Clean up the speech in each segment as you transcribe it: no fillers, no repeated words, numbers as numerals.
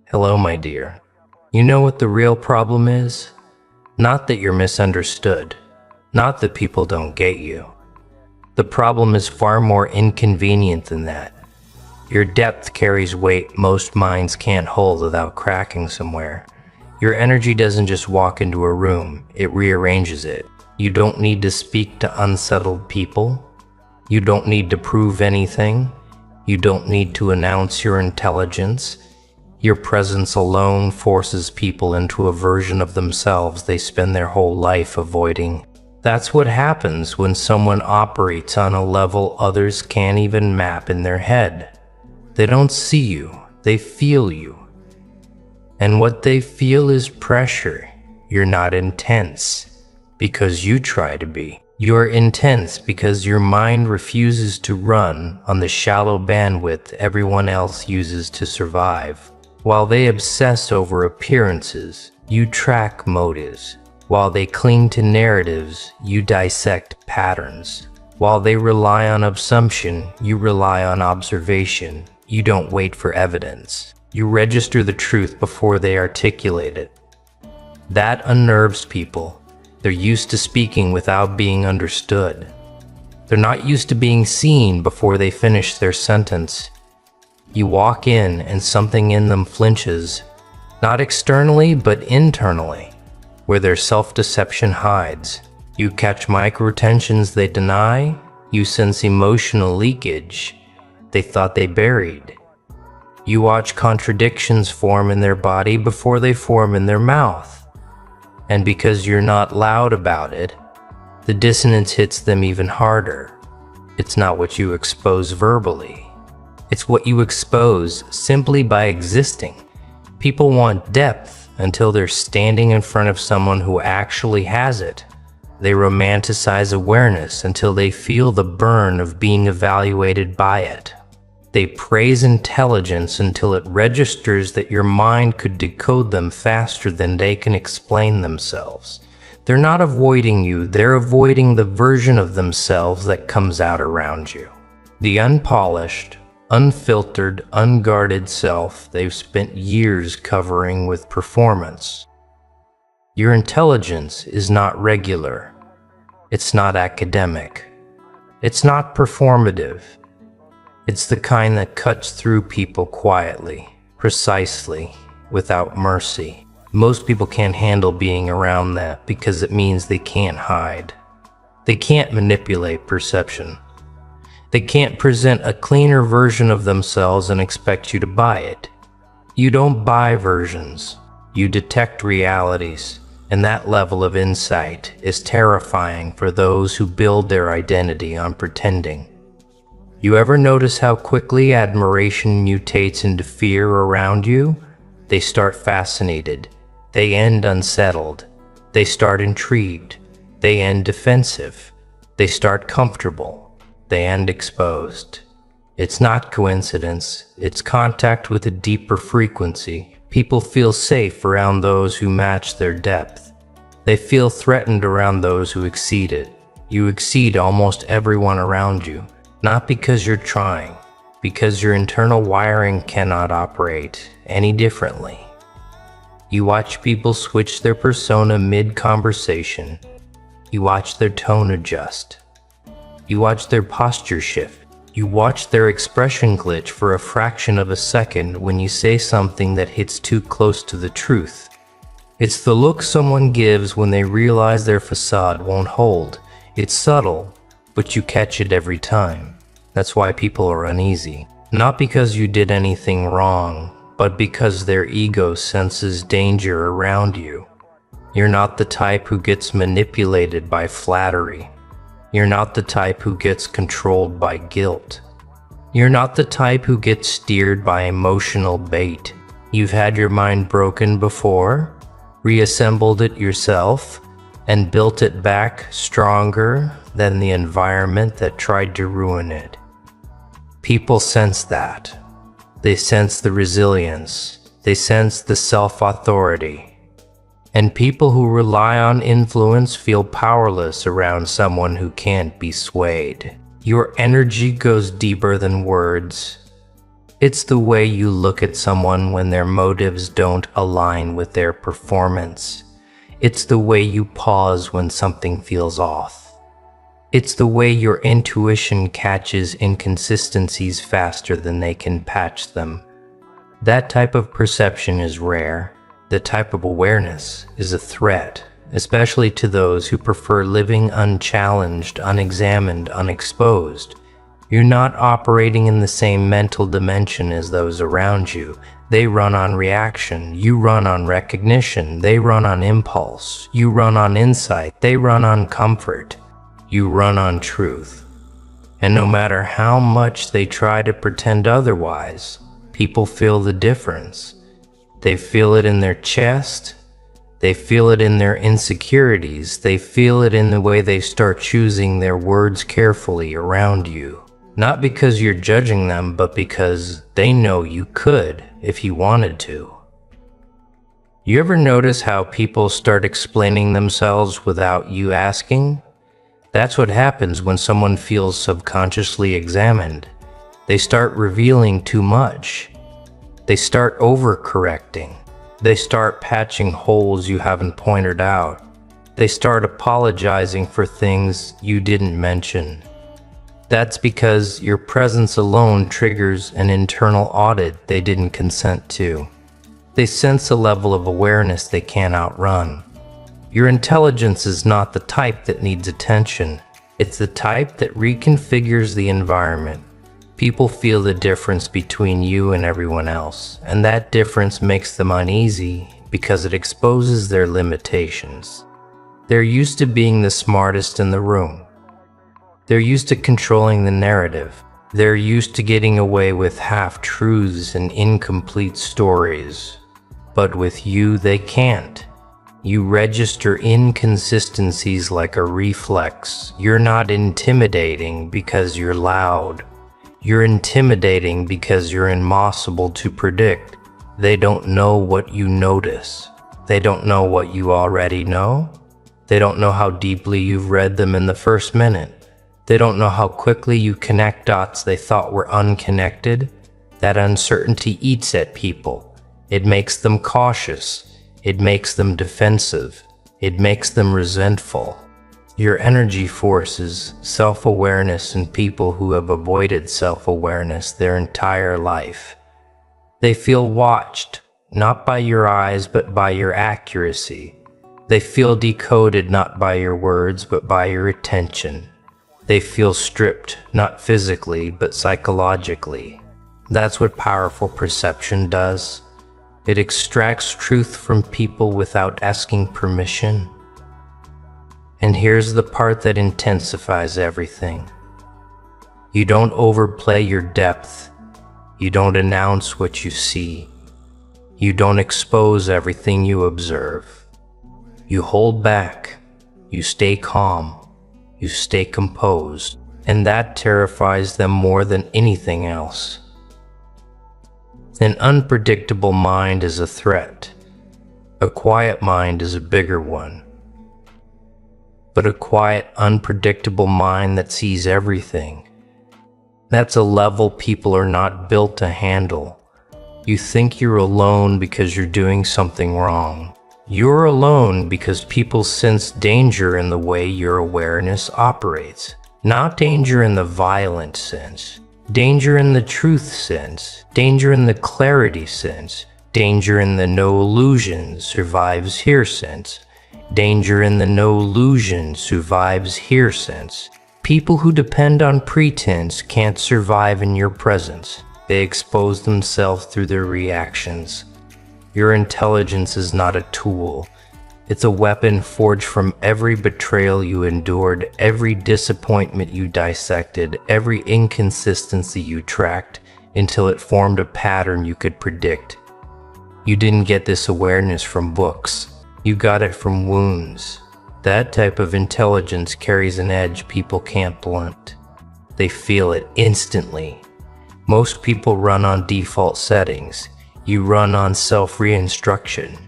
Hello, my dear. You know what the real problem is? Not that you're misunderstood. Not that people don't get you. The problem is far more inconvenient than that. Your depth carries weight most minds can't hold without cracking somewhere. Your energy doesn't just walk into a room, it rearranges it. You don't need to speak to unsettled people. You don't need to prove anything. You don't need to announce your intelligence. Your presence alone forces people into a version of themselves they spend their whole life avoiding. That's what happens when someone operates on a level others can't even map in their head. They don't see you, they feel you. And what they feel is pressure. You're not intense because you try to be. You're intense because your mind refuses to run on the shallow bandwidth everyone else uses to survive. While they obsess over appearances, you track motives. While they cling to narratives, you dissect patterns. While they rely on assumption, you rely on observation. You don't wait for evidence. You register the truth before they articulate it. That unnerves people. They're used to speaking without being understood. They're not used to being seen before they finish their sentence. You walk in and something in them flinches, not externally but internally, where their self-deception hides. You catch micro-tensions they deny, you sense emotional leakage they thought they buried. You watch contradictions form in their body before they form in their mouth. And because you're not loud about it, the dissonance hits them even harder. It's not what you expose verbally. It's what you expose simply by existing. People want depth until they're standing in front of someone who actually has it. They romanticize awareness until they feel the burn of being evaluated by it. They praise intelligence until it registers that your mind could decode them faster than they can explain themselves. They're not avoiding you, they're avoiding the version of themselves that comes out around you. The unpolished, unfiltered, unguarded self they've spent years covering with performance. Your intelligence is not regular. It's not academic. It's not performative. It's the kind that cuts through people quietly, precisely, without mercy. Most people can't handle being around that because it means they can't hide. They can't manipulate perception. They can't present a cleaner version of themselves and expect you to buy it. You don't buy versions. You detect realities, and that level of insight is terrifying for those who build their identity on pretending. You ever notice how quickly admiration mutates into fear around you? They start fascinated. They end unsettled. They start intrigued. They end defensive. They start comfortable. They end exposed. It's not coincidence. It's contact with a deeper frequency. People feel safe around those who match their depth. They feel threatened around those who exceed it. You exceed almost everyone around you. Not because you're trying, because your internal wiring cannot operate any differently. You watch people switch their persona mid-conversation. You watch their tone adjust. You watch their posture shift. You watch their expression glitch for a fraction of a second when you say something that hits too close to the truth. It's the look someone gives when they realize their facade won't hold. It's subtle, but you catch it every time. That's why people are uneasy. Not because you did anything wrong, but because their ego senses danger around you. You're not the type who gets manipulated by flattery. You're not the type who gets controlled by guilt. You're not the type who gets steered by emotional bait. You've had your mind broken before, reassembled it yourself, and built it back stronger than the environment that tried to ruin it. People sense that. They sense the resilience. They sense the self-authority. And people who rely on influence feel powerless around someone who can't be swayed. Your energy goes deeper than words. It's the way you look at someone when their motives don't align with their performance. It's the way you pause when something feels off. It's the way your intuition catches inconsistencies faster than they can patch them. That type of perception is rare. The type of awareness is a threat, especially to those who prefer living unchallenged, unexamined, unexposed. You're not operating in the same mental dimension as those around you. They run on reaction. You run on recognition. They run on impulse. You run on insight. They run on comfort. You run on truth. And no matter how much they try to pretend otherwise, people feel the difference. They feel it in their chest. They feel it in their insecurities. They feel it in the way they start choosing their words carefully around you. Not because you're judging them, but because they know you could if you wanted to. You ever notice how people start explaining themselves without you asking? That's what happens when someone feels subconsciously examined. They start revealing too much. They start overcorrecting. They start patching holes you haven't pointed out. They start apologizing for things you didn't mention. That's because your presence alone triggers an internal audit they didn't consent to. They sense a level of awareness they can't outrun. Your intelligence is not the type that needs attention. It's the type that reconfigures the environment. People feel the difference between you and everyone else, and that difference makes them uneasy because it exposes their limitations. They're used to being the smartest in the room. They're used to controlling the narrative. They're used to getting away with half-truths and incomplete stories. But with you, they can't. You register inconsistencies like a reflex. You're not intimidating because you're loud. You're intimidating because you're impossible to predict. They don't know what you notice. They don't know what you already know. They don't know how deeply you've read them in the first minute. They don't know how quickly you connect dots they thought were unconnected. That uncertainty eats at people. It makes them cautious. It makes them defensive. It makes them resentful. Your energy forces self-awareness in people who have avoided self-awareness their entire life. They feel watched, not by your eyes, but by your accuracy. They feel decoded not by your words, but by your attention. They feel stripped, not physically, but psychologically. That's what powerful perception does. It extracts truth from people without asking permission. And here's the part that intensifies everything. You don't overplay your depth. You don't announce what you see. You don't expose everything you observe. You hold back. You stay calm. You stay composed. And that terrifies them more than anything else. An unpredictable mind is a threat. A quiet mind is a bigger one. But a quiet, unpredictable mind that sees everything, that's a level people are not built to handle. You think you're alone because you're doing something wrong. You're alone because people sense danger in the way your awareness operates. Not danger in the violent sense. Danger in the truth sense. Danger in the clarity sense. Danger in the no illusion survives here sense. Danger in the no illusion survives here sense. People who depend on pretense can't survive in your presence. They expose themselves through their reactions. Your intelligence is not a tool. It's a weapon forged from every betrayal you endured, every disappointment you dissected, every inconsistency you tracked, until it formed a pattern you could predict. You didn't get this awareness from books. You got it from wounds. That type of intelligence carries an edge people can't blunt. They feel it instantly. Most people run on default settings. You run on self-reinstruction.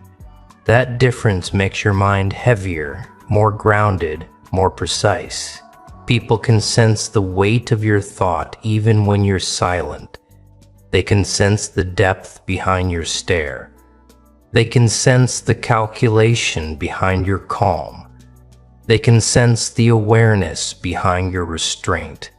That difference makes your mind heavier, more grounded, more precise. People can sense the weight of your thought even when you're silent. They can sense the depth behind your stare. They can sense the calculation behind your calm. They can sense the awareness behind your restraint.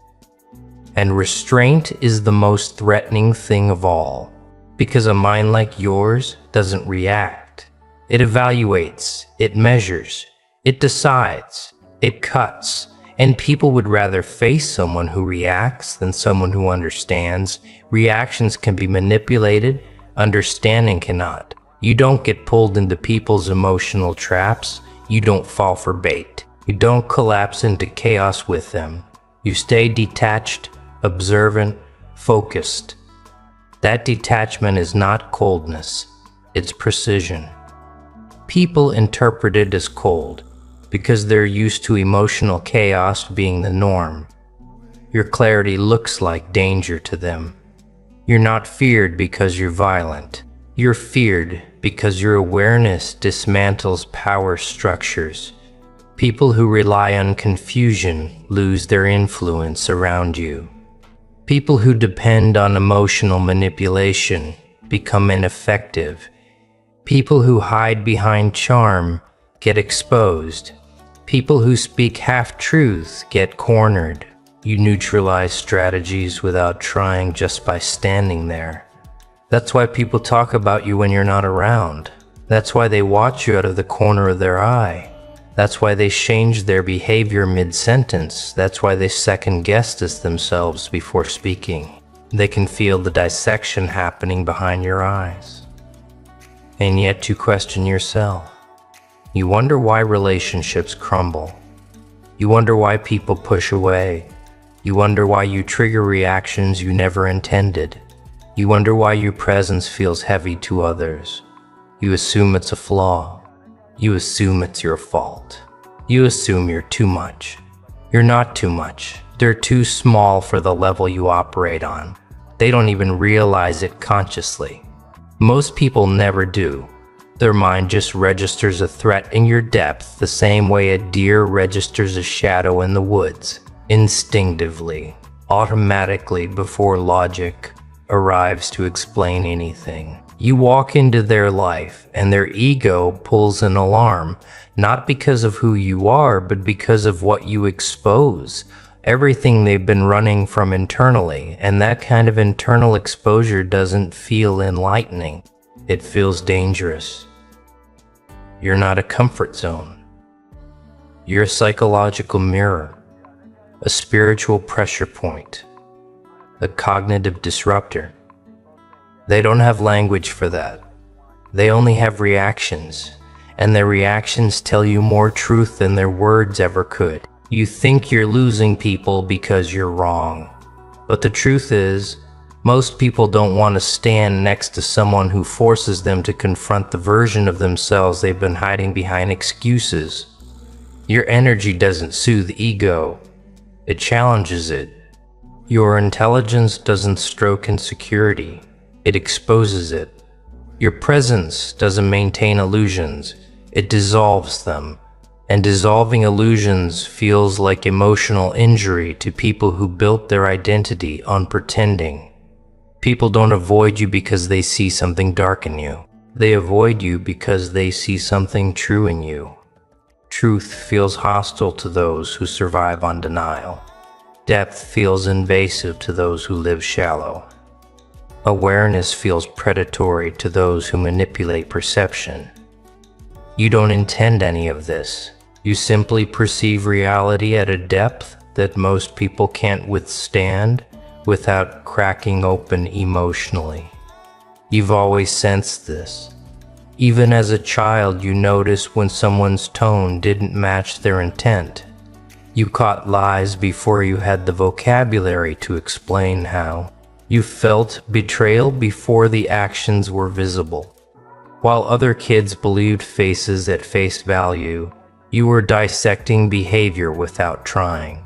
And restraint is the most threatening thing of all, because a mind like yours doesn't react. It evaluates, it measures, it decides, it cuts, and people would rather face someone who reacts than someone who understands. Reactions can be manipulated, understanding cannot. You don't get pulled into people's emotional traps. You don't fall for bait. You don't collapse into chaos with them. You stay detached, observant, focused. That detachment is not coldness, it's precision. People interpret it as cold because they're used to emotional chaos being the norm. Your clarity looks like danger to them. You're not feared because you're violent. You're feared because your awareness dismantles power structures. People who rely on confusion lose their influence around you. People who depend on emotional manipulation become ineffective. People who hide behind charm get exposed. People who speak half-truths get cornered. You neutralize strategies without trying, just by standing there. That's why people talk about you when you're not around. That's why they watch you out of the corner of their eye. That's why they change their behavior mid-sentence. That's why they second-guess themselves before speaking. They can feel the dissection happening behind your eyes. And yet you question yourself. You wonder why relationships crumble. You wonder why people push away. You wonder why you trigger reactions you never intended. You wonder why your presence feels heavy to others. You assume it's a flaw. You assume it's your fault. You assume you're too much. You're not too much. They're too small for the level you operate on. They don't even realize it consciously. Most people never do. Their mind just registers a threat in your depth the same way a deer registers a shadow in the woods, instinctively, automatically, before logic arrives to explain anything. You walk into their life and their ego pulls an alarm, not because of who you are, but because of what you expose, everything they've been running from internally. And that kind of internal exposure doesn't feel enlightening. It feels dangerous. You're not a comfort zone. You're a psychological mirror, a spiritual pressure point, a cognitive disruptor. They don't have language for that. They only have reactions, and their reactions tell you more truth than their words ever could. You think you're losing people because you're wrong. But the truth is, most people don't want to stand next to someone who forces them to confront the version of themselves they've been hiding behind excuses. Your energy doesn't soothe ego. It challenges it. Your intelligence doesn't stroke insecurity. It exposes it. Your presence doesn't maintain illusions. It dissolves them. And dissolving illusions feels like emotional injury to people who built their identity on pretending. People don't avoid you because they see something dark in you. They avoid you because they see something true in you. Truth feels hostile to those who survive on denial. Depth feels invasive to those who live shallow. Awareness feels predatory to those who manipulate perception. You don't intend any of this. You simply perceive reality at a depth that most people can't withstand without cracking open emotionally. You've always sensed this. Even as a child, you noticed when someone's tone didn't match their intent. You caught lies before you had the vocabulary to explain how. You felt betrayal before the actions were visible. While other kids believed faces at face value, you were dissecting behavior without trying.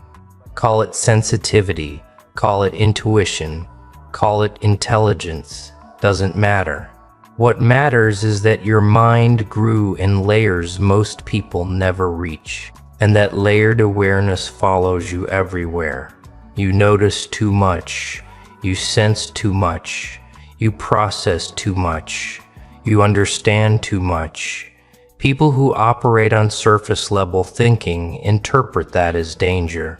Call it sensitivity, call it intuition, call it intelligence, doesn't matter. What matters is that your mind grew in layers most people never reach, and that layered awareness follows you everywhere. You notice too much. You sense too much. You process too much. You understand too much. People who operate on surface level thinking interpret that as danger.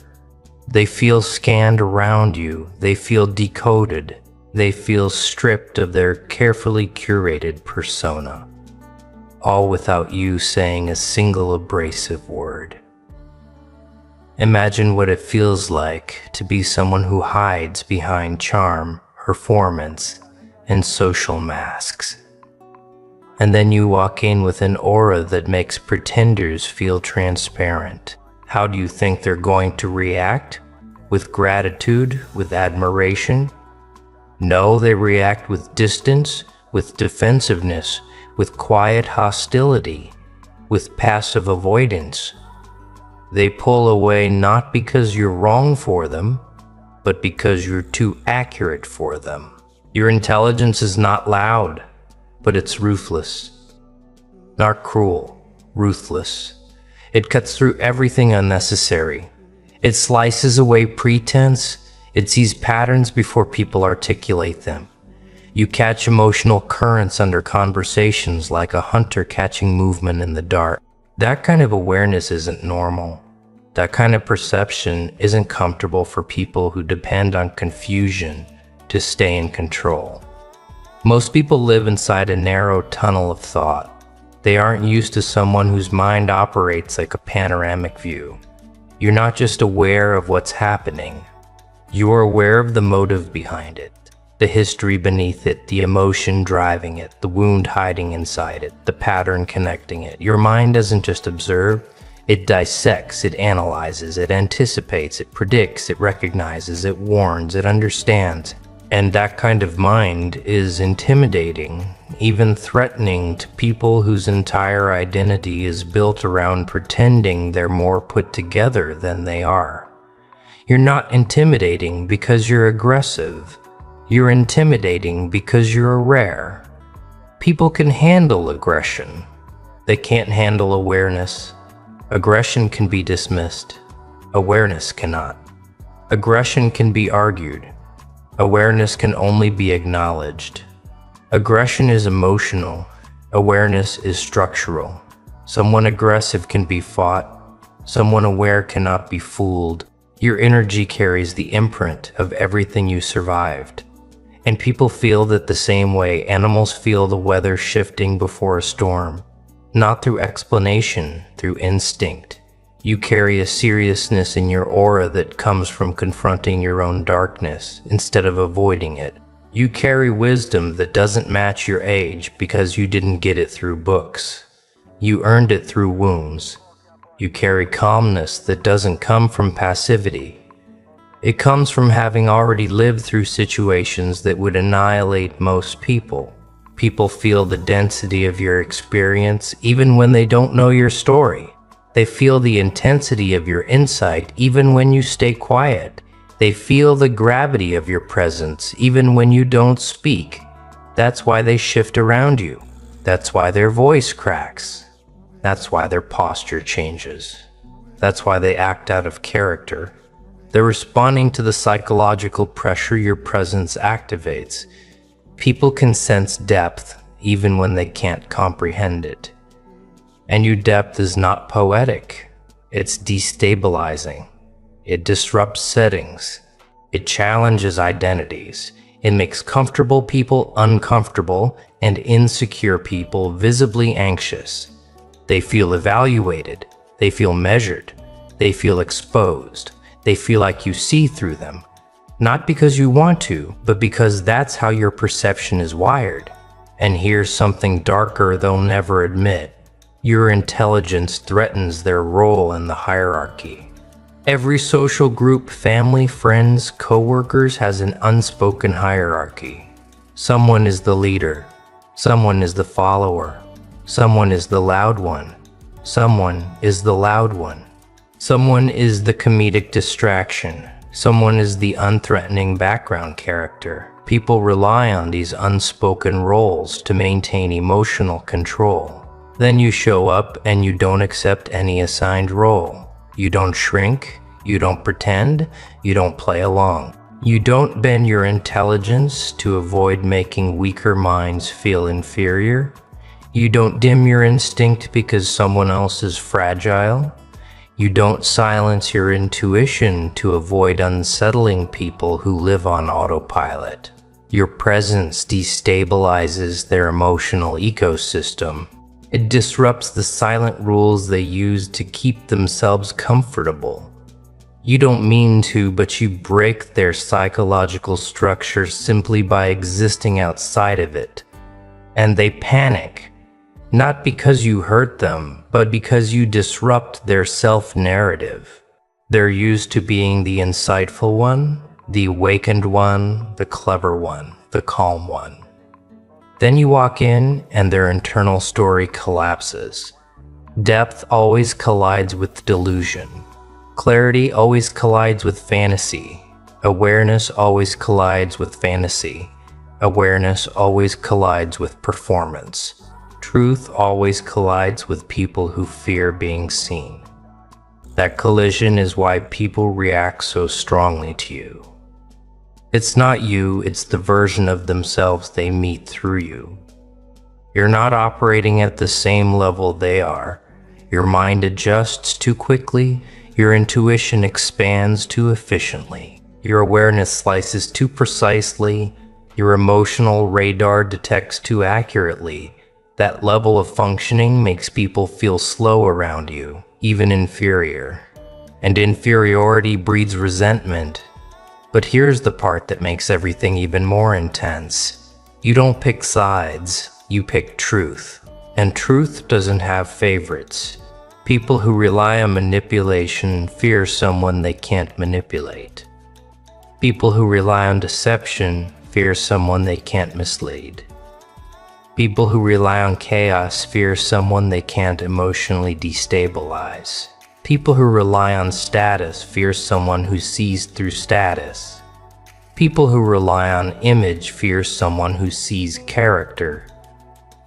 They feel scanned around you. They feel decoded. They feel stripped of their carefully curated persona, all without you saying a single abrasive word. Imagine what it feels like to be someone who hides behind charm, performance, and social masks. And then you walk in with an aura that makes pretenders feel transparent. How do you think they're going to react? With gratitude? With admiration? No, they react with distance, with defensiveness, with quiet hostility, with passive avoidance. They pull away not because you're wrong for them, but because you're too accurate for them. Your intelligence is not loud, but it's ruthless. Not cruel, ruthless. It cuts through everything unnecessary. It slices away pretense. It sees patterns before people articulate them. You catch emotional currents under conversations like a hunter catching movement in the dark. That kind of awareness isn't normal. That kind of perception isn't comfortable for people who depend on confusion to stay in control. Most people live inside a narrow tunnel of thought. They aren't used to someone whose mind operates like a panoramic view. You're not just aware of what's happening. You're aware of the motive behind it, the history beneath it, the emotion driving it, the wound hiding inside it, the pattern connecting it. Your mind doesn't just observe, it dissects, it analyzes, it anticipates, it predicts, it recognizes, it warns, it understands. And that kind of mind is intimidating, even threatening to people whose entire identity is built around pretending they're more put together than they are. You're not intimidating because you're aggressive. You're intimidating because you're rare. People can handle aggression. They can't handle awareness. Aggression can be dismissed. Awareness cannot. Aggression can be argued. Awareness can only be acknowledged. Aggression is emotional. Awareness is structural. Someone aggressive can be fought. Someone aware cannot be fooled. Your energy carries the imprint of everything you survived. And people feel that the same way animals feel the weather shifting before a storm. Not through explanation, through instinct. You carry a seriousness in your aura that comes from confronting your own darkness instead of avoiding it. You carry wisdom that doesn't match your age because you didn't get it through books. You earned it through wounds. You carry calmness that doesn't come from passivity. It comes from having already lived through situations that would annihilate most people. People feel the density of your experience even when they don't know your story. They feel the intensity of your insight even when you stay quiet. They feel the gravity of your presence even when you don't speak. That's why they shift around you. That's why their voice cracks. That's why their posture changes. That's why they act out of character. They're responding to the psychological pressure your presence activates. People can sense depth even when they can't comprehend it. And your depth is not poetic. It's destabilizing. It disrupts settings. It challenges identities. It makes comfortable people uncomfortable and insecure people visibly anxious. They feel evaluated. They feel measured. They feel exposed. They feel like you see through them. Not because you want to, but because that's how your perception is wired. And here's something darker they'll never admit. Your intelligence threatens their role in the hierarchy. Every social group, family, friends, coworkers has an unspoken hierarchy. Someone is the leader. Someone is the follower. Someone is the loud one. Someone is the loud one. Someone is the comedic distraction. Someone is the unthreatening background character. People rely on these unspoken roles to maintain emotional control. Then you show up and you don't accept any assigned role. You don't shrink, you don't pretend, you don't play along. You don't bend your intelligence to avoid making weaker minds feel inferior. You don't dim your instinct because someone else is fragile. You don't silence your intuition to avoid unsettling people who live on autopilot. Your presence destabilizes their emotional ecosystem. It disrupts the silent rules they use to keep themselves comfortable. You don't mean to, but you break their psychological structure simply by existing outside of it. And they panic, not because you hurt them, but because you disrupt their self-narrative. They're used to being the insightful one, the awakened one, the clever one, the calm one. Then you walk in and their internal story collapses. Depth always collides with delusion. Clarity always collides with fantasy. Awareness always collides with fantasy. Awareness always collides with performance. Truth always collides with people who fear being seen. That collision is why people react so strongly to you. It's not you, it's the version of themselves they meet through you. You're not operating at the same level they are. Your mind adjusts too quickly. Your intuition expands too efficiently. Your awareness slices too precisely. Your emotional radar detects too accurately. That level of functioning makes people feel slow around you, even inferior. And inferiority breeds resentment. But here's the part that makes everything even more intense. You don't pick sides, you pick truth. And truth doesn't have favorites. People who rely on manipulation fear someone they can't manipulate. People who rely on deception fear someone they can't mislead. People who rely on chaos fear someone they can't emotionally destabilize. People who rely on status fear someone who sees through status. People who rely on image fear someone who sees character.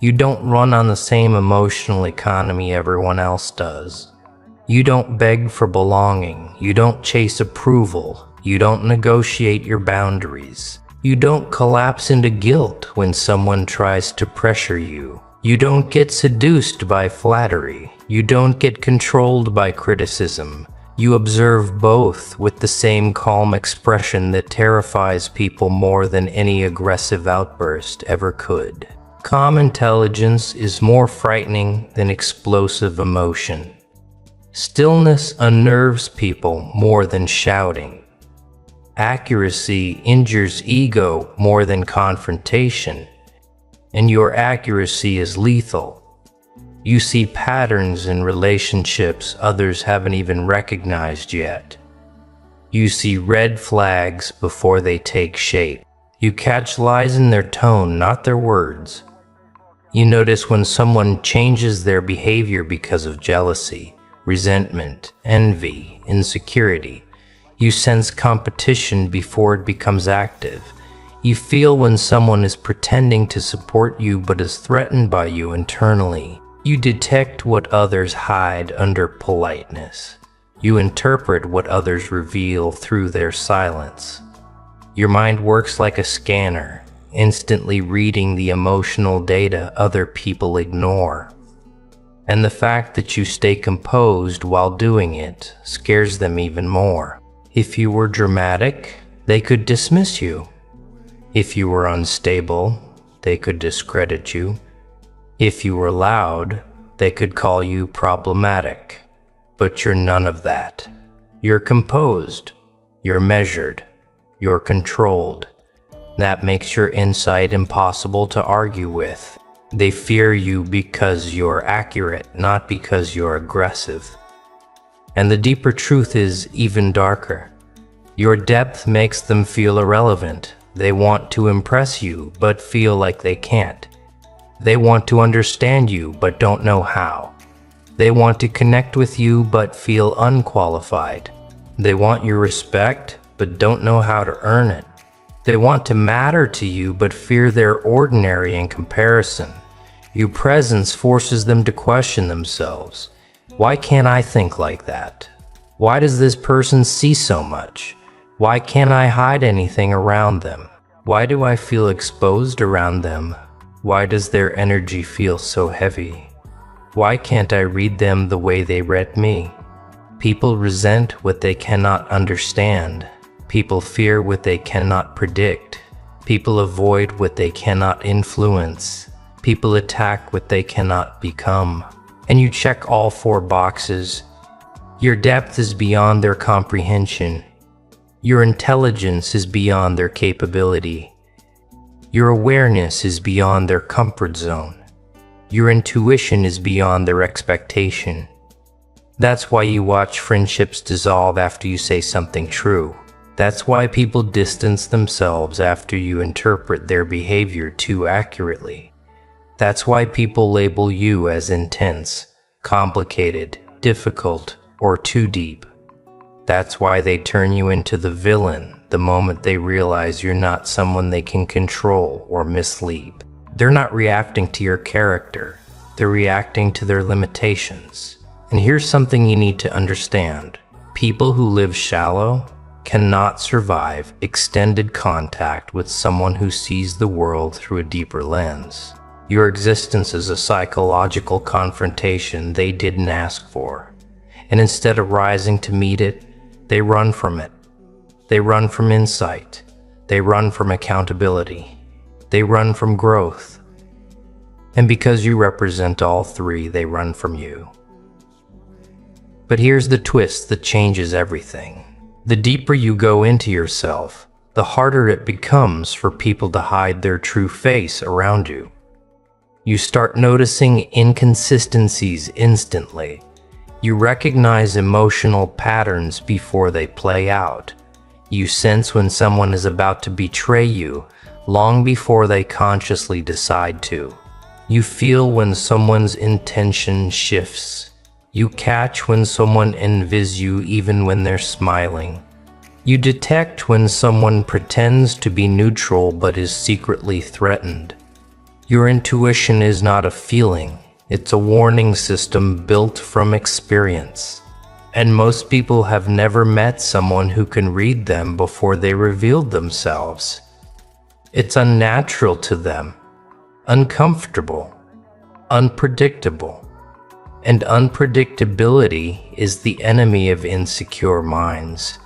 You don't run on the same emotional economy everyone else does. You don't beg for belonging. You don't chase approval. You don't negotiate your boundaries. You don't collapse into guilt when someone tries to pressure you. You don't get seduced by flattery. You don't get controlled by criticism. You observe both with the same calm expression that terrifies people more than any aggressive outburst ever could. Calm intelligence is more frightening than explosive emotion. Stillness unnerves people more than shouting. Accuracy injures ego more than confrontation. And your accuracy is lethal. You see patterns in relationships others haven't even recognized yet. You see red flags before they take shape. You catch lies in their tone, not their words. You notice when someone changes their behavior because of jealousy, resentment, envy, insecurity. You sense competition before it becomes active. You feel when someone is pretending to support you but is threatened by you internally. You detect what others hide under politeness. You interpret what others reveal through their silence. Your mind works like a scanner, instantly reading the emotional data other people ignore. And the fact that you stay composed while doing it scares them even more. If you were dramatic, they could dismiss you. If you were unstable, they could discredit you. If you were loud, they could call you problematic. But you're none of that. You're composed. You're measured. You're controlled. That makes your insight impossible to argue with. They fear you because you're accurate, not because you're aggressive. And the deeper truth is even darker. Your depth makes them feel irrelevant. They want to impress you, but feel like they can't. They want to understand you, but don't know how. They want to connect with you, but feel unqualified. They want your respect, but don't know how to earn it. They want to matter to you, but fear they're ordinary in comparison. Your presence forces them to question themselves. Why can't I think like that? Why does this person see so much? Why can't I hide anything around them? Why do I feel exposed around them? Why does their energy feel so heavy? Why can't I read them the way they read me? People resent what they cannot understand. People fear what they cannot predict. People avoid what they cannot influence. People attack what they cannot become. And you check all 4 boxes. Your depth is beyond their comprehension. Your intelligence is beyond their capability. Your awareness is beyond their comfort zone. Your intuition is beyond their expectation. That's why you watch friendships dissolve after you say something true. That's why people distance themselves after you interpret their behavior too accurately. That's why people label you as intense, complicated, difficult, or too deep. That's why they turn you into the villain the moment they realize you're not someone they can control or mislead. They're not reacting to your character, they're reacting to their limitations. And here's something you need to understand. People who live shallow cannot survive extended contact with someone who sees the world through a deeper lens. Your existence is a psychological confrontation they didn't ask for. And instead of rising to meet it, they run from it. They run from insight. They run from accountability. They run from growth. And because you represent all 3, they run from you. But here's the twist that changes everything. The deeper you go into yourself, the harder it becomes for people to hide their true face around you. You start noticing inconsistencies instantly. You recognize emotional patterns before they play out. You sense when someone is about to betray you long before they consciously decide to. You feel when someone's intention shifts. You catch when someone envies you even when they're smiling. You detect when someone pretends to be neutral but is secretly threatened. Your intuition is not a feeling, it's a warning system built from experience. And most people have never met someone who can read them before they revealed themselves. It's unnatural to them, uncomfortable, unpredictable. And unpredictability is the enemy of insecure minds.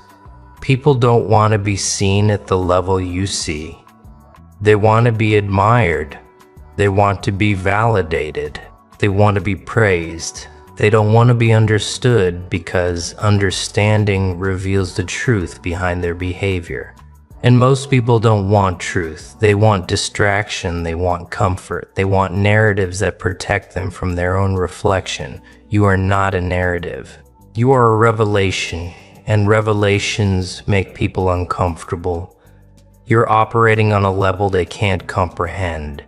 People don't want to be seen at the level you see. They want to be admired. They want to be validated. They want to be praised. They don't want to be understood because understanding reveals the truth behind their behavior. And most people don't want truth. They want distraction, they want comfort, they want narratives that protect them from their own reflection. You are not a narrative. You are a revelation, and revelations make people uncomfortable. You're operating on a level they can't comprehend,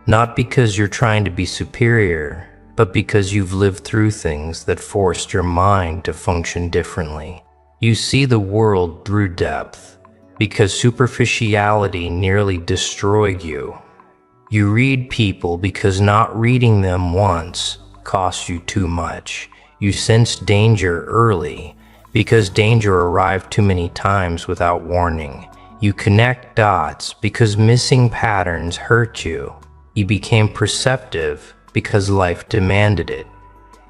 not because you're trying to be superior, but because you've lived through things that forced your mind to function differently. You see the world through depth, because superficiality nearly destroyed you. You read people because not reading them once costs you too much. You sense danger early because danger arrived too many times without warning. You connect dots because missing patterns hurt you. You became perceptive because life demanded it.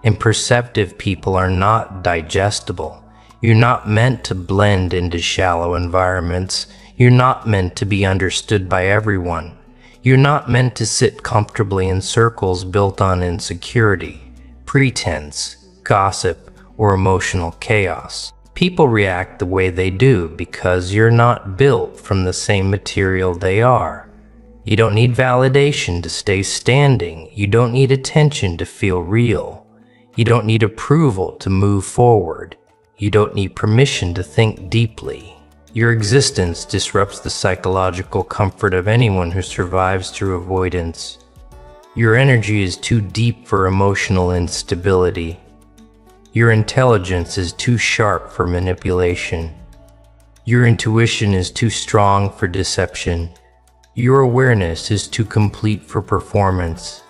And perceptive people are not digestible. You're not meant to blend into shallow environments. You're not meant to be understood by everyone. You're not meant to sit comfortably in circles built on insecurity, pretense, gossip, or emotional chaos. People react the way they do because you're not built from the same material they are. You don't need validation to stay standing. You don't need attention to feel real. You don't need approval to move forward. You don't need permission to think deeply. Your existence disrupts the psychological comfort of anyone who survives through avoidance. Your energy is too deep for emotional instability. Your intelligence is too sharp for manipulation. Your intuition is too strong for deception. Your awareness is too complete for performance.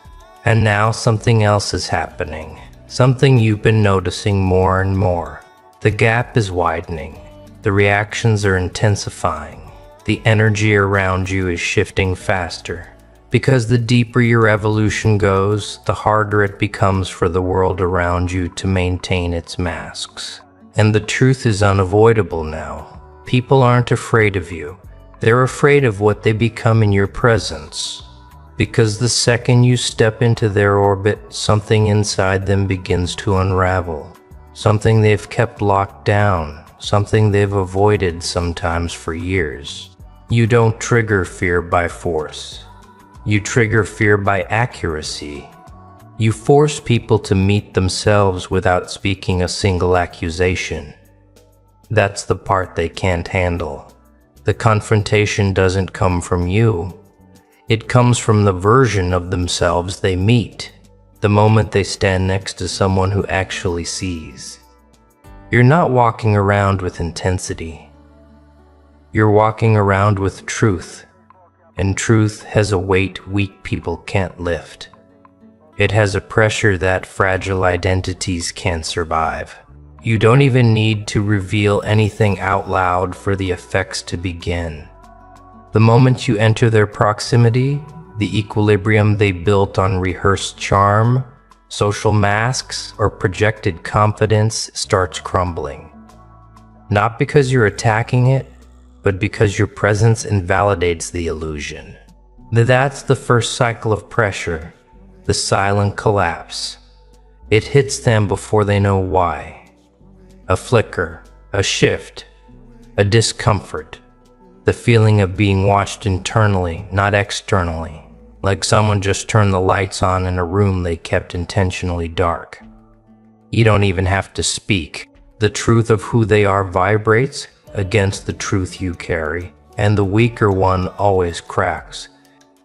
And now something else is happening. Something you've been noticing more and more. The gap is widening. The reactions are intensifying. The energy around you is shifting faster. Because the deeper your evolution goes, the harder it becomes for the world around you to maintain its masks. And the truth is unavoidable now. People aren't afraid of you. They're afraid of what they become in your presence. Because the second you step into their orbit, something inside them begins to unravel. Something they've kept locked down. Something they've avoided sometimes for years. You don't trigger fear by force. You trigger fear by accuracy. You force people to meet themselves without speaking a single accusation. That's the part they can't handle. The confrontation doesn't come from you. It comes from the version of themselves they meet, the moment they stand next to someone who actually sees. You're not walking around with intensity. You're walking around with truth, and truth has a weight weak people can't lift. It has a pressure that fragile identities can't survive. You don't even need to reveal anything out loud for the effects to begin. The moment you enter their proximity, the equilibrium they built on rehearsed charm, social masks, or projected confidence starts crumbling. Not because you're attacking it, but because your presence invalidates the illusion. That's the first cycle of pressure, the silent collapse. It hits them before they know why. A flicker, a shift, a discomfort, the feeling of being watched internally, not externally. Like someone just turned the lights on in a room they kept intentionally dark. You don't even have to speak. The truth of who they are vibrates against the truth you carry, and the weaker one always cracks.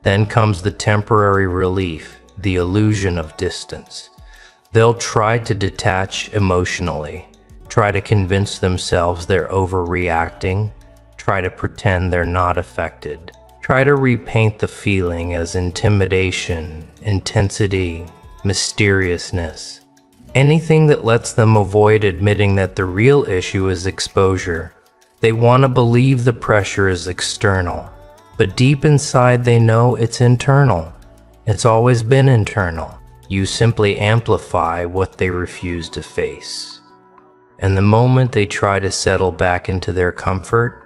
Then comes the temporary relief, the illusion of distance. They'll try to detach emotionally, try to convince themselves they're overreacting, try to pretend they're not affected. Try to repaint the feeling as intimidation, intensity, mysteriousness. Anything that lets them avoid admitting that the real issue is exposure. They want to believe the pressure is external, but deep inside they know it's internal. It's always been internal. You simply amplify what they refuse to face. And the moment they try to settle back into their comfort,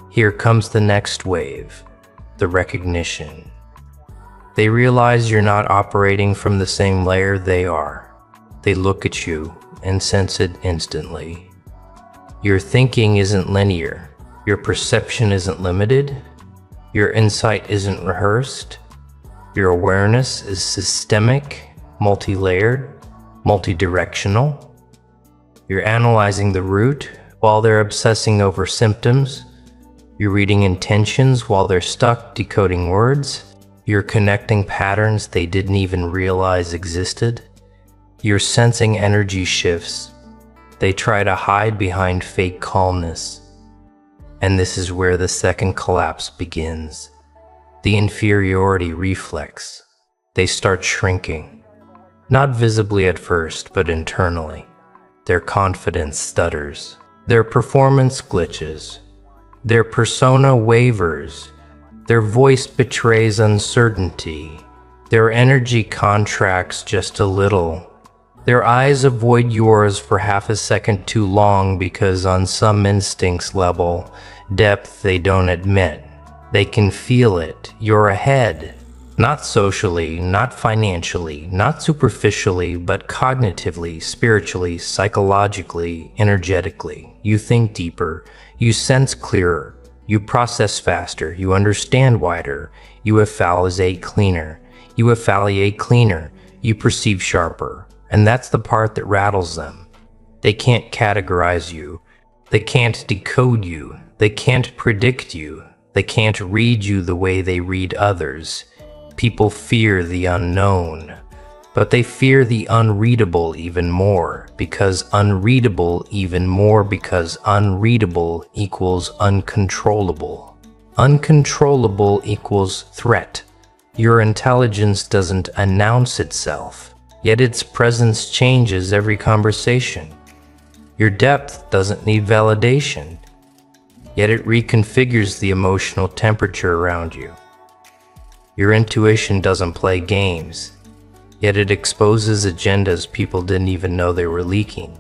here comes the next wave. The recognition. They realize you're not operating from the same layer they are. They look at you and sense it instantly. Your thinking isn't linear. Your perception isn't limited. Your insight isn't rehearsed. Your awareness is systemic, multi-layered, multi-directional. You're analyzing the root while they're obsessing over symptoms. You're reading intentions while they're stuck decoding words. You're connecting patterns they didn't even realize existed. You're sensing energy shifts. They try to hide behind fake calmness. And this is where the second collapse begins. The inferiority reflex. They start shrinking. Not visibly at first, but internally. Their confidence stutters. Their performance glitches. Their persona wavers. Their voice betrays uncertainty. Their energy contracts just a little. Their eyes avoid yours for half a second too long because on some instincts level, depth they don't admit. They can feel it. You're ahead. Not socially, not financially, not superficially, but cognitively, spiritually, psychologically, energetically. You think deeper. You sense clearer, you process faster, you understand wider, you effaliate cleaner, you perceive sharper, and that's the part that rattles them. They can't categorize you, they can't decode you, they can't predict you, they can't read you the way they read others. People fear the unknown. But they fear the unreadable even more because unreadable equals uncontrollable. Uncontrollable equals threat. Your intelligence doesn't announce itself, yet its presence changes every conversation. Your depth doesn't need validation, yet it reconfigures the emotional temperature around you. Your intuition doesn't play games, yet it exposes agendas people didn't even know they were leaking.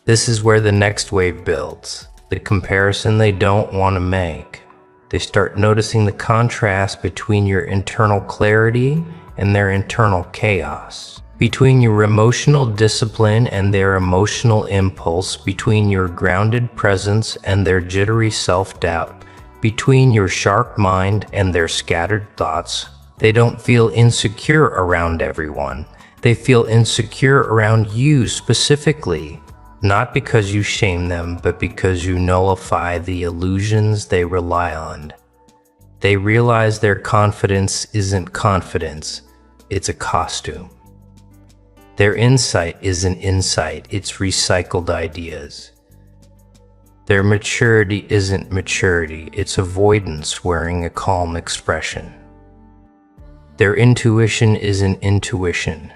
This is where the next wave builds, the comparison they don't want to make. They start noticing the contrast between your internal clarity and their internal chaos, between your emotional discipline and their emotional impulse, between your grounded presence and their jittery self-doubt, between your sharp mind and their scattered thoughts. They don't feel insecure around everyone. They feel insecure around you specifically, not because you shame them, but because you nullify the illusions they rely on. They realize their confidence isn't confidence, it's a costume. Their insight isn't insight, it's recycled ideas. Their maturity isn't maturity, it's avoidance wearing a calm expression. Their intuition isn't intuition,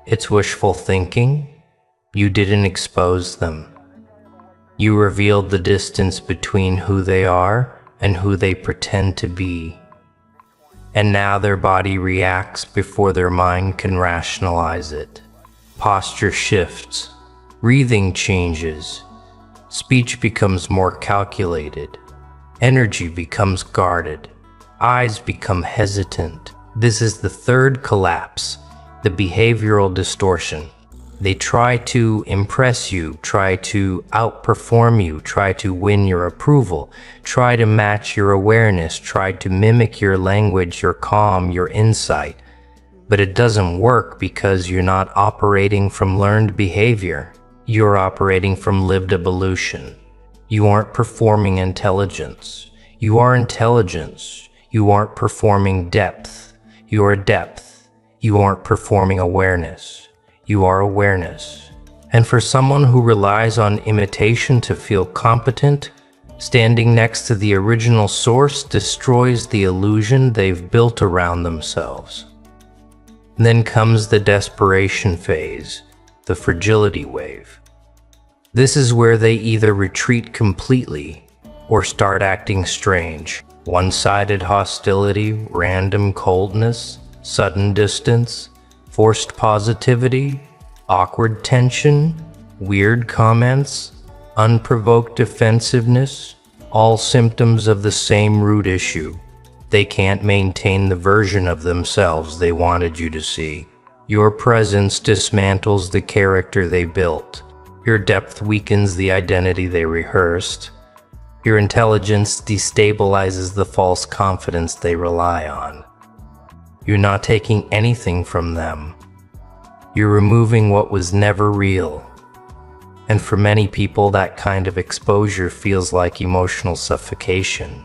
it's wishful thinking. You didn't expose them. You revealed the distance between who they are and who they pretend to be. And now their body reacts before their mind can rationalize it. Posture shifts, breathing changes, speech becomes more calculated, energy becomes guarded, eyes become hesitant. This is the third collapse, the behavioral distortion. They try to impress you, try to outperform you, try to win your approval, try to match your awareness, try to mimic your language, your calm, your insight. But it doesn't work because you're not operating from learned behavior. You're operating from lived evolution. You aren't performing intelligence. You are intelligence. You aren't performing depth. You are depth. You aren't performing awareness. You are awareness. And for someone who relies on imitation to feel competent, standing next to the original source destroys the illusion they've built around themselves. Then comes the desperation phase, the fragility wave. This is where they either retreat completely or start acting strange. One-sided hostility, random coldness, sudden distance, forced positivity, awkward tension, weird comments, unprovoked defensiveness, all symptoms of the same root issue. They can't maintain the version of themselves they wanted you to see. Your presence dismantles the character they built. Your depth weakens the identity they rehearsed. Your intelligence destabilizes the false confidence they rely on. You're not taking anything from them. You're removing what was never real. And for many people, that kind of exposure feels like emotional suffocation.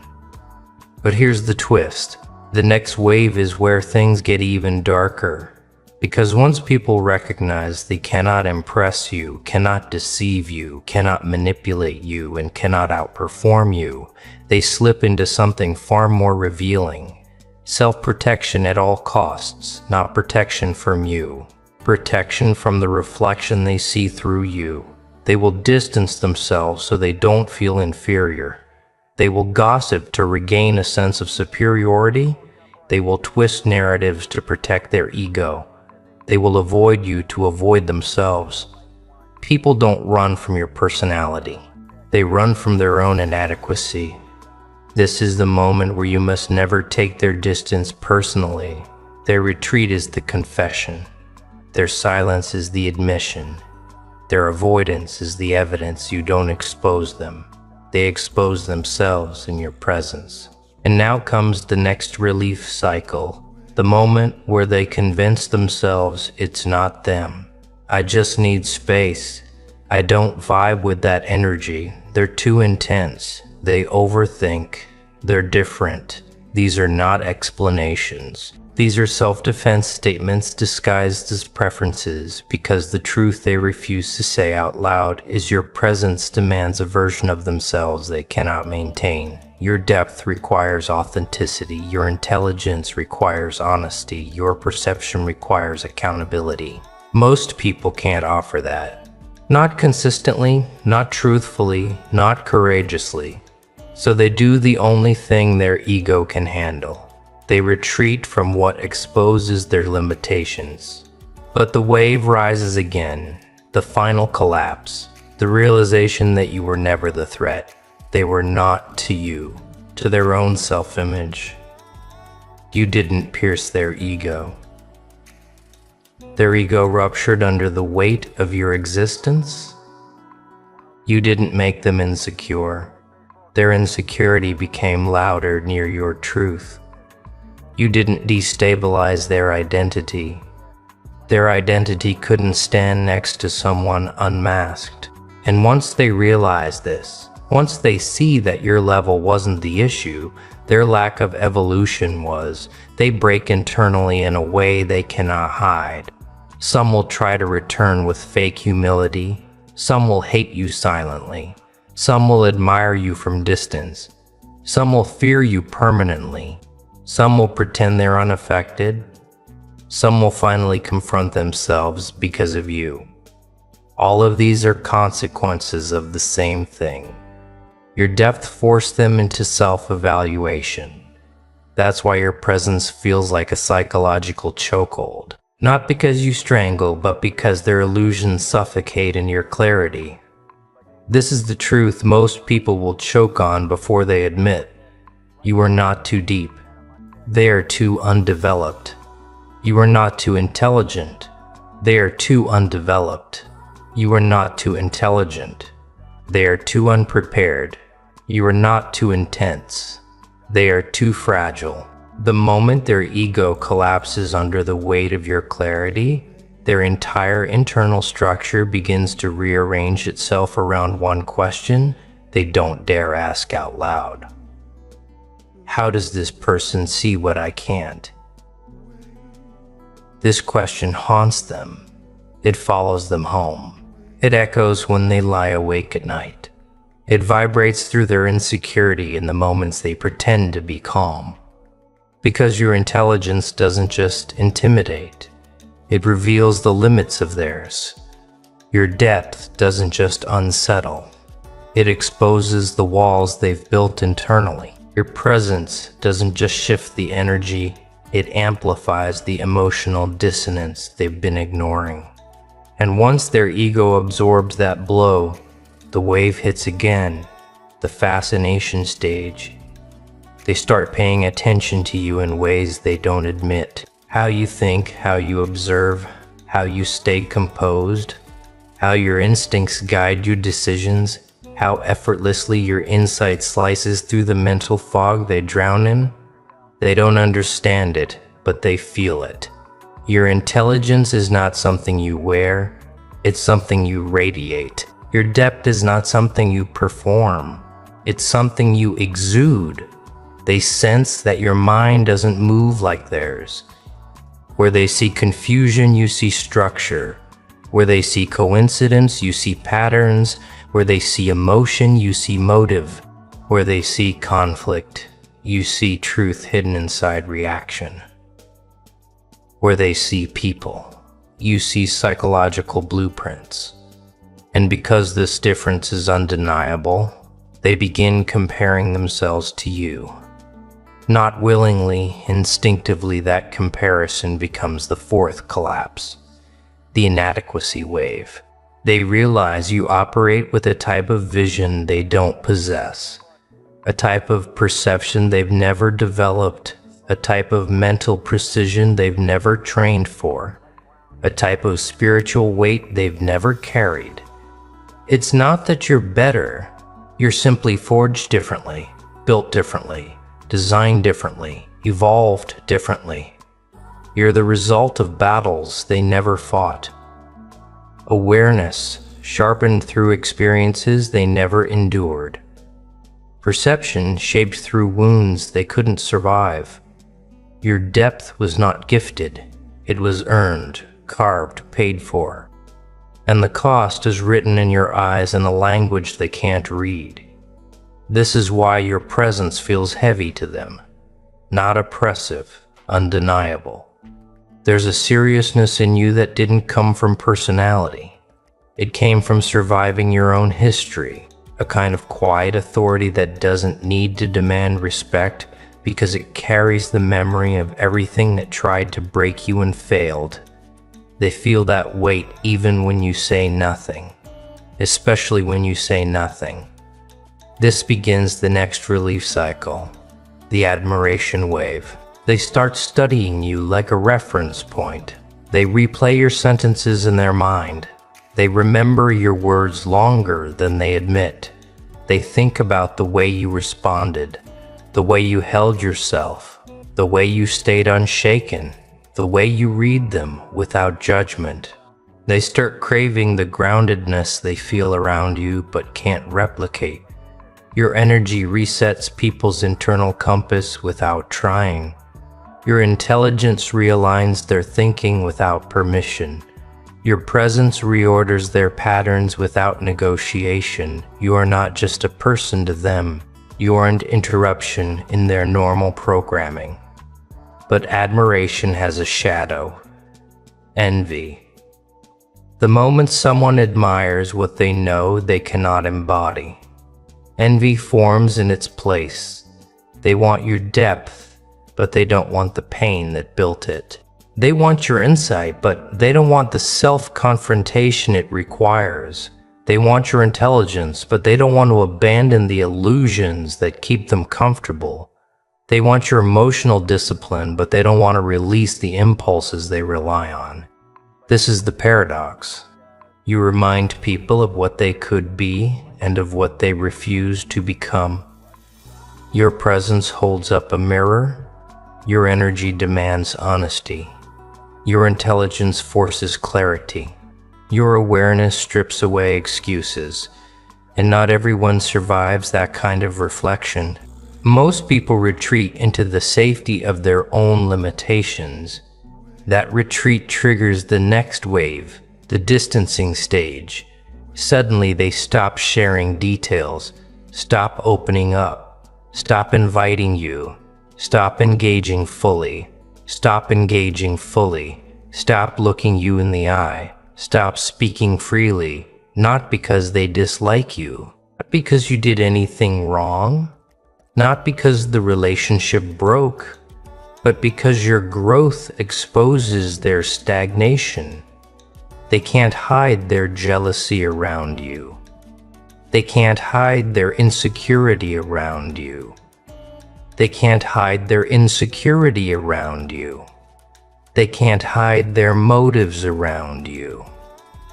But here's the twist. The next wave is where things get even darker. Because once people recognize they cannot impress you, cannot deceive you, cannot manipulate you, and cannot outperform you, they slip into something far more revealing. Self-protection at all costs, not protection from you. Protection from the reflection they see through you. They will distance themselves so they don't feel inferior. They will gossip to regain a sense of superiority. They will twist narratives to protect their ego. They will avoid you to avoid themselves. People don't run from your personality. They run from their own inadequacy. This is the moment where you must never take their distance personally. Their retreat is the confession. Their silence is the admission. Their avoidance is the evidence you don't expose them. They expose themselves in your presence. And now comes the next relief cycle, the moment where they convince themselves it's not them. I just need space. I don't vibe with that energy. They're too intense. They overthink. They're different. These are not explanations. These are self-defense statements disguised as preferences because the truth they refuse to say out loud is your presence demands a version of themselves they cannot maintain. Your depth requires authenticity. Your intelligence requires honesty. Your perception requires accountability. Most people can't offer that. Not consistently, not truthfully, not courageously. So they do the only thing their ego can handle. They retreat from what exposes their limitations. But the wave rises again, the final collapse, the realization that you were never the threat. They were not to you, to their own self-image. You didn't pierce their ego. Their ego ruptured under the weight of your existence. You didn't make them insecure. Their insecurity became louder near your truth. You didn't destabilize their identity. Their identity couldn't stand next to someone unmasked. And once they realize this, once they see that your level wasn't the issue, their lack of evolution was, they break internally in a way they cannot hide. Some will try to return with fake humility. Some will hate you silently. Some will admire you from distance. Some will fear you permanently. Some will pretend they're unaffected. Some will finally confront themselves because of you. All of these are consequences of the same thing. Your depth forced them into self-evaluation. That's why your presence feels like a psychological chokehold. Not because you strangle, but because their illusions suffocate in your clarity. This is the truth most people will choke on before they admit. You are not too deep. They are too undeveloped. You are not too intelligent. They are too undeveloped. You are not too intelligent. They are too unprepared. You are not too intense. They are too fragile. The moment their ego collapses under the weight of your clarity, their entire internal structure begins to rearrange itself around one question they don't dare ask out loud. How does this person see what I can't? This question haunts them. It follows them home. It echoes when they lie awake at night. It vibrates through their insecurity in the moments they pretend to be calm. Because your intelligence doesn't just intimidate, it reveals the limits of theirs. Your depth doesn't just unsettle, it exposes the walls they've built internally. Your presence doesn't just shift the energy, it amplifies the emotional dissonance they've been ignoring. And once their ego absorbs that blow, the wave hits again, the fascination stage. They start paying attention to you in ways they don't admit. How you think, how you observe, how you stay composed, how your instincts guide your decisions, how effortlessly your insight slices through the mental fog they drown in. They don't understand it, but they feel it. Your intelligence is not something you wear, it's something you radiate. Your depth is not something you perform, it's something you exude. They sense that your mind doesn't move like theirs. Where they see confusion, you see structure. Where they see coincidence, you see patterns. Where they see emotion, you see motive. Where they see conflict, you see truth hidden inside reaction. Where they see people, you see psychological blueprints. And because this difference is undeniable, they begin comparing themselves to you. Not willingly, instinctively, that comparison becomes the fourth collapse, the inadequacy wave. They realize you operate with a type of vision they don't possess, a type of perception they've never developed, a type of mental precision they've never trained for, a type of spiritual weight they've never carried. It's not that you're better, you're simply forged differently, built differently, designed differently, evolved differently. You're the result of battles they never fought. Awareness sharpened through experiences they never endured. Perception shaped through wounds they couldn't survive. Your depth was not gifted, it was earned, carved, paid for. And the cost is written in your eyes in a language they can't read. This is why your presence feels heavy to them, not oppressive, undeniable. There's a seriousness in you that didn't come from personality. It came from surviving your own history, a kind of quiet authority that doesn't need to demand respect because it carries the memory of everything that tried to break you and failed. They feel that weight even when you say nothing, especially when you say nothing. This begins the next relief cycle, the admiration wave. They start studying you like a reference point. They replay your sentences in their mind. They remember your words longer than they admit. They think about the way you responded, the way you held yourself, the way you stayed unshaken, the way you read them without judgment. They start craving the groundedness they feel around you but can't replicate. Your energy resets people's internal compass without trying. Your intelligence realigns their thinking without permission. Your presence reorders their patterns without negotiation. You are not just a person to them. You are an interruption in their normal programming. But admiration has a shadow. Envy. The moment someone admires what they know they cannot embody, envy forms in its place. They want your depth, but they don't want the pain that built it. They want your insight, but they don't want the self-confrontation it requires. They want your intelligence, but they don't want to abandon the illusions that keep them comfortable. They want your emotional discipline, but they don't want to release the impulses they rely on. This is the paradox. You remind people of what they could be and of what they refuse to become. Your presence holds up a mirror. Your energy demands honesty. Your intelligence forces clarity. Your awareness strips away excuses. And not everyone survives that kind of reflection. Most people retreat into the safety of their own limitations. That retreat triggers the next wave, the distancing stage. Suddenly they stop sharing details, stop opening up, stop inviting you, stop engaging fully, stop looking you in the eye, stop speaking freely, not because they dislike you, not because you did anything wrong, not because the relationship broke, but because your growth exposes their stagnation. They can't hide their jealousy around you. They can't hide their insecurity around you. They can't hide their insecurity around you. They can't hide their motives around you.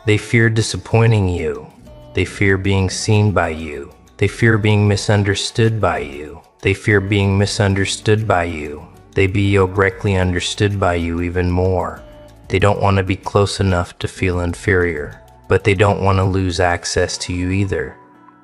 They fear disappointing you. They fear being seen by you. They fear being misunderstood by you. They fear being misunderstood by you. They be directly understood by you even more. They don't want to be close enough to feel inferior, but they don't want to lose access to you either.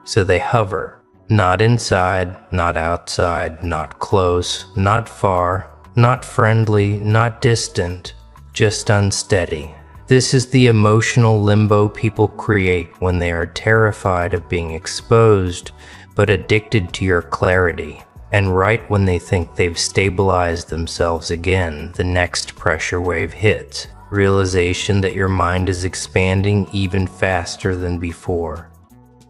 So they hover, not inside, not outside, not close, not far, not friendly, not distant, just unsteady. This is the emotional limbo people create when they are terrified of being exposed, but addicted to your clarity. And right when they think they've stabilized themselves again, the next pressure wave hits. Realization that your mind is expanding even faster than before.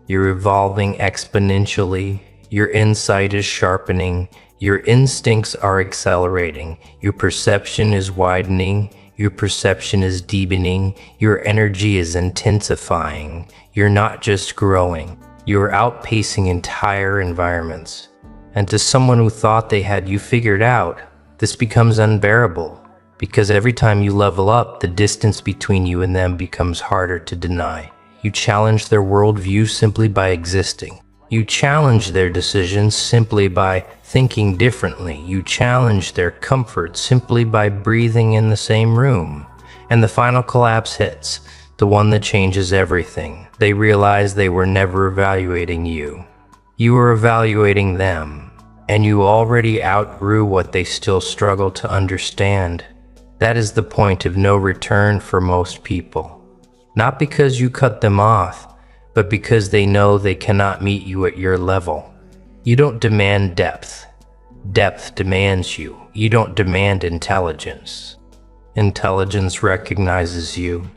You're evolving exponentially, your insight is sharpening, your instincts are accelerating, your perception is widening, your perception is deepening, your energy is intensifying. You're not just growing, you're outpacing entire environments. And to someone who thought they had you figured out, this becomes unbearable. Because every time you level up, the distance between you and them becomes harder to deny. You challenge their worldview simply by existing. You challenge their decisions simply by thinking differently. You challenge their comfort simply by breathing in the same room. And the final collapse hits, the one that changes everything. They realize they were never evaluating you. You were evaluating them, and you already outgrew what they still struggle to understand. That is the point of no return for most people. Not because you cut them off, but because they know they cannot meet you at your level. You don't demand depth. Depth demands you. You don't demand intelligence. Intelligence recognizes you.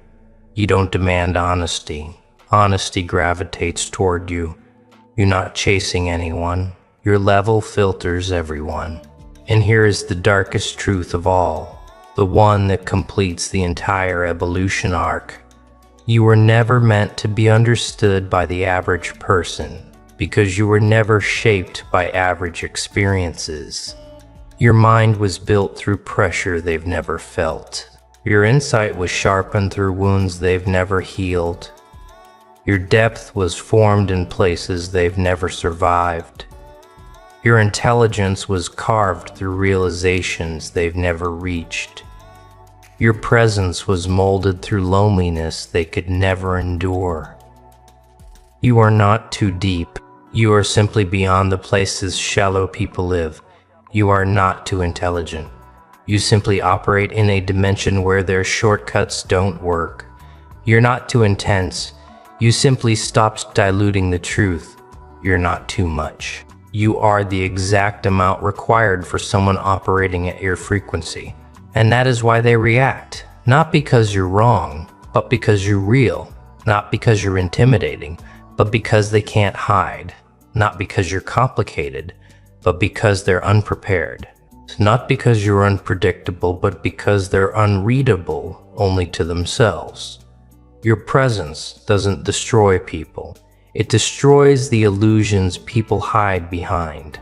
You don't demand honesty. Honesty gravitates toward you. You're not chasing anyone. Your level filters everyone. And here is the darkest truth of all, the one that completes the entire evolution arc. You were never meant to be understood by the average person, because you were never shaped by average experiences. Your mind was built through pressure they've never felt. Your insight was sharpened through wounds they've never healed. Your depth was formed in places they've never survived. Your intelligence was carved through realizations they've never reached. Your presence was molded through loneliness they could never endure. You are not too deep. You are simply beyond the places shallow people live. You are not too intelligent. You simply operate in a dimension where their shortcuts don't work. You're not too intense. You simply stopped diluting the truth. You're not too much. You are the exact amount required for someone operating at your frequency. And that is why they react. Not because you're wrong, but because you're real. Not because you're intimidating, but because they can't hide. Not because you're complicated, but because they're unprepared. Not because you're unpredictable, but because they're unreadable only to themselves. Your presence doesn't destroy people. It destroys the illusions people hide behind.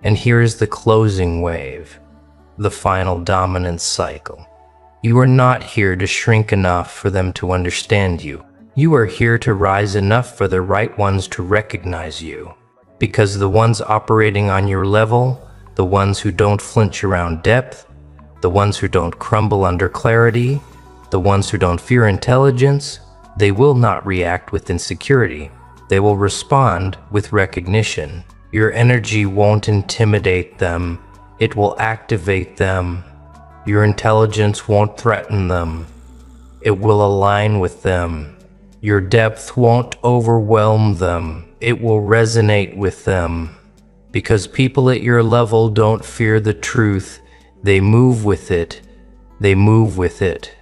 And here's the closing wave, the final dominance cycle. You are not here to shrink enough for them to understand you. You are here to rise enough for the right ones to recognize you. Because the ones operating on your level, the ones who don't flinch around depth, the ones who don't crumble under clarity, the ones who don't fear intelligence, they will not react with insecurity. They will respond with recognition. Your energy won't intimidate them. It will activate them. Your intelligence won't threaten them. It will align with them. Your depth won't overwhelm them. It will resonate with them. Because people at your level don't fear the truth. They move with it. They move with it.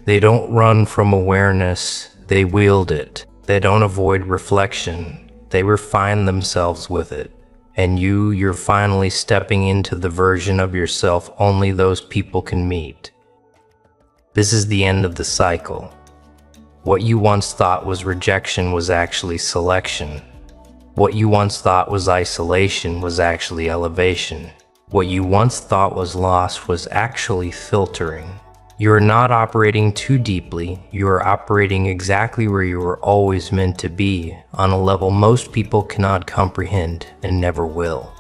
They don't run from awareness. They wield it. They don't avoid reflection. They refine themselves with it. And you're finally stepping into the version of yourself only those people can meet. This is the end of the cycle. What you once thought was rejection was actually selection. What you once thought was isolation was actually elevation. What you once thought was lost was actually filtering. You are not operating too deeply. You are operating exactly where you were always meant to be, on a level most people cannot comprehend and never will.